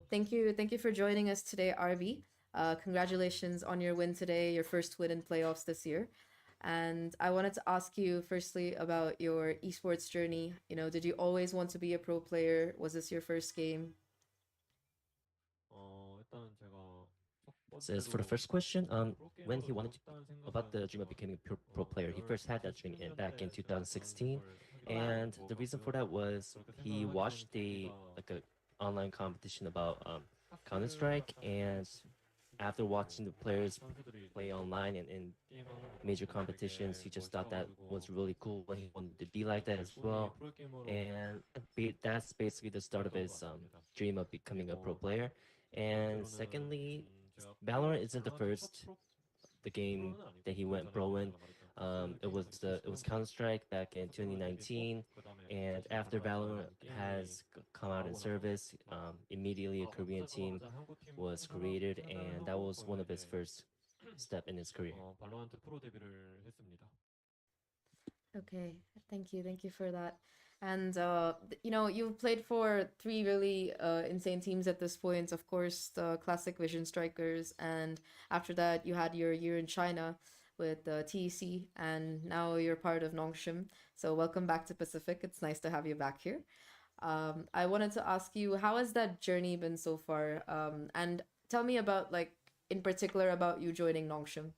Thank you for joining us today, RV. Congratulations on your win today, your first win in playoffs this year. And I wanted to ask you firstly about your esports journey. Did you always want to be a pro player? Was this your first game? 일단은 제가 첫 Says for the 번째로 first question, when he 프로게이머로 wanted to 되고 싶다는 about 생각은 the dream of becoming a pro player, he first had that dream back in 2016, 2016년도에 하게 and 된 것 the reason for 같고요. that was 그렇게 he 생각을 하게 된 watched 계기가 a online competition about Counter 카스 Strike, 같은 and after watching the players 선수들이 play online and in 게임하는 거 major 보고 competitions, 되게 he just thought that was 멋있어가지고 really cool and he wanted to be like that 이제 as 꿈이 well. 프로게이머로 And that's basically the start of 됐던 것 his 같습니다. dream of becoming a pro 그리고 player. 두 And 번째로는 secondly, 제가 Valorant isn't the 발로란트 첫 first the game 프로는 that 아니고 he 그 went 전에 pro in. 제가 말했던 카스 게임도 It was 있었고요. Counter Strike back in 카스로 데뷔했고 2019, 그 다음에 and 사실 after 발로란트라는 Valorant 게임이 has come out in 나오고 나서 service, 막 immediately a Korean team 하자마자 한국 팀 was created, and that 생각하고 was one 거기서 of his 이제 first step in his career. 발로란트 프로 데뷔를 했습니다. Okay, thank you for that. And you've played for three really insane teams at this point. Of course, the classic Vision Strikers, and after that, you had your year in China with the TEC, and now you're part of Nongshim. So welcome back to Pacific. It's nice to have you back here. I wanted to ask you, how has that journey been so far? And tell me about, like, in particular about you joining Nongshim.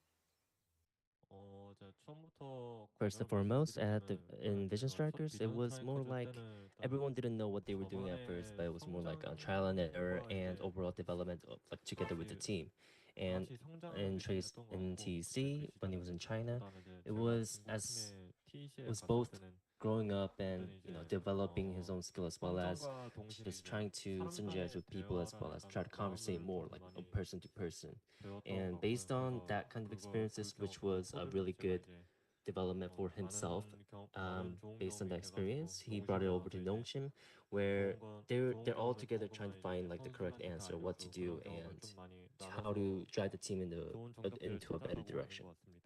제가 처음부터 First and 과정을 foremost, 말씀드리자면은 in Vision 제가 첫 Strikers, it 비전 was more 스트라이커즈 like 때는 일단 everyone didn't know what they were doing at first, but 저만의 it was more like a trial and error 성장과 and 이제 overall development of, like, together with the 같이 team. 다 And 같이 성장하는 게 좀 됐던 것 in 같고 그때 그 TEC, when he was in 시작은 China, 그다음에 이제 it 제가 was 중국 as 팀에 it TEC에 was 갔을 both 때는 growing up and 그때는 이제 developing his own skill as well as 성장과 동시에 just 이제 trying to 사람 synergize 간의 with people as well 대화라는 as try to conversate 마음을 more 좀 like a 많이 person to person. 배웠던 것 And 같고요. based on 그래서 that kind of experiences, 그 which was a 경포를 really 제가 good 이제 development for himself, 많은 많은 좋은 based on 경험이 the 돼가지고 experience, he brought it 농심에 over to 와서 이제 Nongshim, where 좋은 they're all 경험을 together trying to 더금아 이제 find like the correct 선수들한테 다 answer, what to 알려주고 do, 그런 경험을 and 좀 많이 how to 나눠서 drive the team 좋은 성적들을 into a better 찾아가고 있는 direction. 것 같습니다.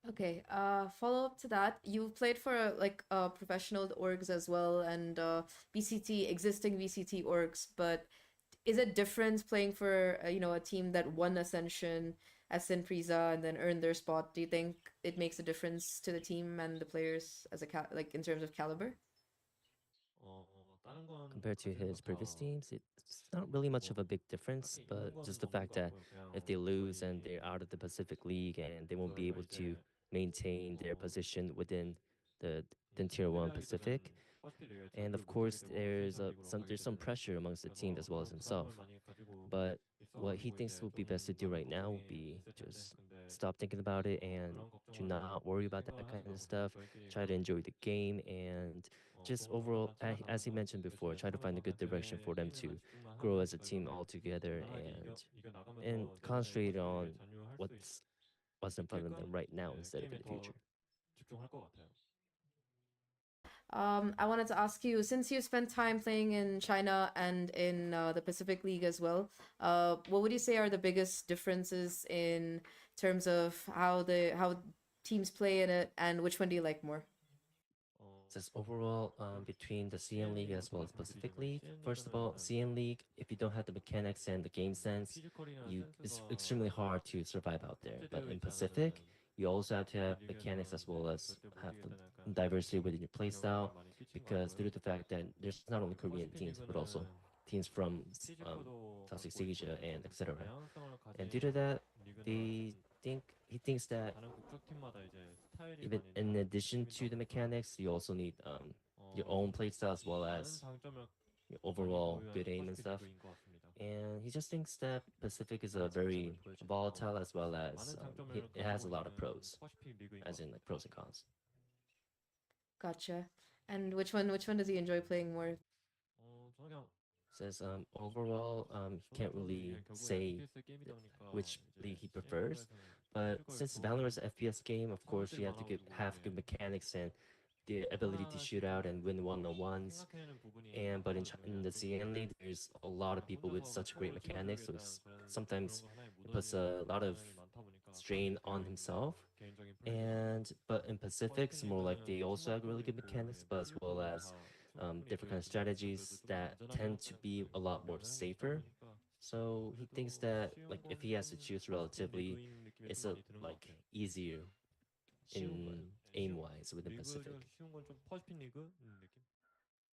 Okay, follow up to that. You've played for like professional orgs as well, and VCT existing VCT orgs. But is it different playing for a team that won Ascension, Ascent Frieza, and then earned their spot? Do you think it makes a difference to the team and the players as like in terms of caliber? 다른 건 Compared to 가지는 his previous 거다 teams, it's not really much of 뭐 a big difference, 딱히 있는 but 거는 just the 없는 fact 것 that 같고요. if 그냥 they lose and they're 저희 out of the Pacific League and they won't be 저희가 able to 이제 maintain their position within the Tier 1 패배하기 전엔 Pacific. 퍼스트 리그에 And 자리를 of 못 하게 course, 되고 아시안타리그로 가게 there's some 되잖아요. pressure amongst the team 그래서 as well as 그런 부담을 himself. 많이 가지고 But what he 있어가지고 thinks 이제 would be best to 좀 do 많은 right now 걱정이 would be 있을 텐데 just 근데 stop thinking about it and 그런 to 걱정은 not worry about that 생각을 하지 kind of 말고 그냥 stuff. Try to 저희끼리 enjoy the game and just overall, 일단 as he 찾아가면서 mentioned before, 열심히 try to find a 하면서 good 그냥 direction 제 for them 게임에만 to 집중만 grow 하면 as a team 저희가 all together 무난하게 이겨 and 나가면서 내년에 concentrate 퍼스트 리그에 on 잔류할 수 what's in front of them 있게끔 right now 이제 instead of in 게임에 the 더 future. 집중할 것 같아요. I wanted to ask you, since you spent time playing in China and in the Pacific League as well, what would you say are the biggest differences in terms of how teams play in it, and which one do you like more? Says overall between the CN League as well as Pacific League. First of all, CN League, if you don't have the mechanics and the game sense, it's extremely hard to survive out there. But in Pacific, you also have to have mechanics as well as have the diversity within your playstyle, because due to the fact that there's not only Korean teams but also teams from um, Southeast Asia and etc. And due to that, they he thinks that 다른 국적팀마다 이제 스타일이 even 많이 in 다른 addition to the mechanics, you also need your own playstyle as well 많은 as 장점을 your 많이 overall 보유한 good aim and 퍼스트 stuff. 리그인 것 같습니다. And he just thinks that Pacific is a 많은 장점을 very 보여주는 volatile as well as 많은 장점을 it has a 가지고 lot of 있는 pros, 퍼시픽 리그인 것 as in 같습니다. like pros and cons. Gotcha. And which one does he enjoy playing more? 저는 그냥 Says overall he can't 전체적으로 really 이게 결국에 say FPS 게임이다 보니까 which league 이제 he prefers, CN에서는 but 피지컬 since 좋은 Valorant's an FPS game, of course 사람들이 you have to 많아가지고 have 이게 good mechanics and the ability to shoot 하나하나씩 out 좀 and win one-on-ones. 생각해내는 부분이 And but 많거든요. in the 그래가지고 CN League, there's a lot of 그냥 people with 혼자서 such great 스코어를 mechanics, so 찍어줘야겠다는 그런 sometimes 거 하나에 it puts 묻어있는 a lot of 경향이 많다 보니까 그렇게 strain on 되어 있는 himself. 개인적인 플레이가 And but in Pacific, 퍼시픽 it's more like 리그는 they also have really 팀워크도 good 있고 mechanics, 이제 but as well 피지컬도 as 다 different kind of strategies that tend to be a lot more safer. So he thinks that like if he has to choose relatively, it's a like easier in aim wise within Pacific.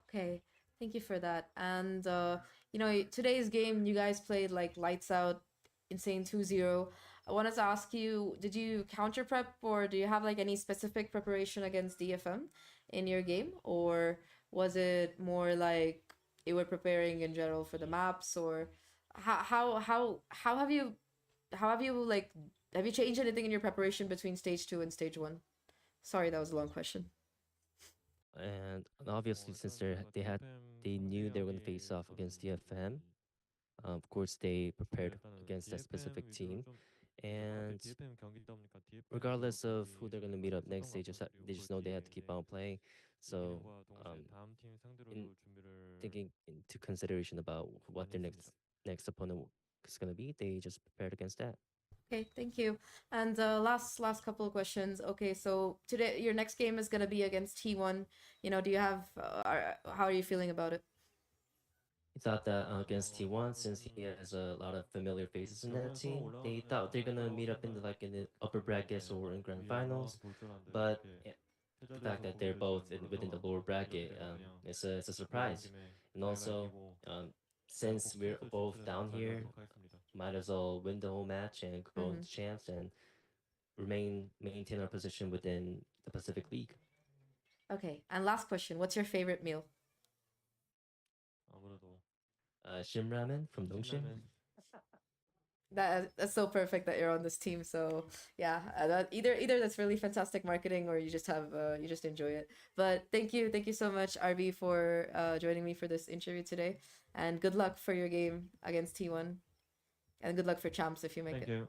Okay, thank you for that. And today's game, you guys played like lights out, insane 2-0. I wanted to ask you, did you counter prep or do you have like any specific preparation against DFM in your game, or was it more like you were preparing in general for the maps, or how have you like have you changed anything in your preparation between stage 2 and stage 1? Sorry, that was a long question. And obviously, since they knew they were going to face off against DFM, of course they prepared against that specific team. And regardless of who they're going to meet up next, they just know they have to keep on playing. So, in taking into consideration about what their next opponent is going to be, they just prepared against that. Okay, thank you. And last couple of questions. Okay, so today your next game is gonna be against T1. Do you have how are you feeling about it? He thought that against T1, since he has a lot of familiar faces in that team, they thought they're gonna meet up in the upper brackets or in grand finals. But the fact that they're both within the lower bracket, it's a surprise. And also, um, since we're both down here, might as well win the whole match and go Mm-hmm. into champs and maintain our position within the Pacific League. Okay, and last question. What's your favorite meal? Shim Ramen from Nongshim. That's so perfect that you're on this team. So yeah, that either that's really fantastic marketing, or you just enjoy it. But thank you so much, RB, for joining me for this interview today, and good luck for your game against T1, and good luck for champs if you make Thank it. you.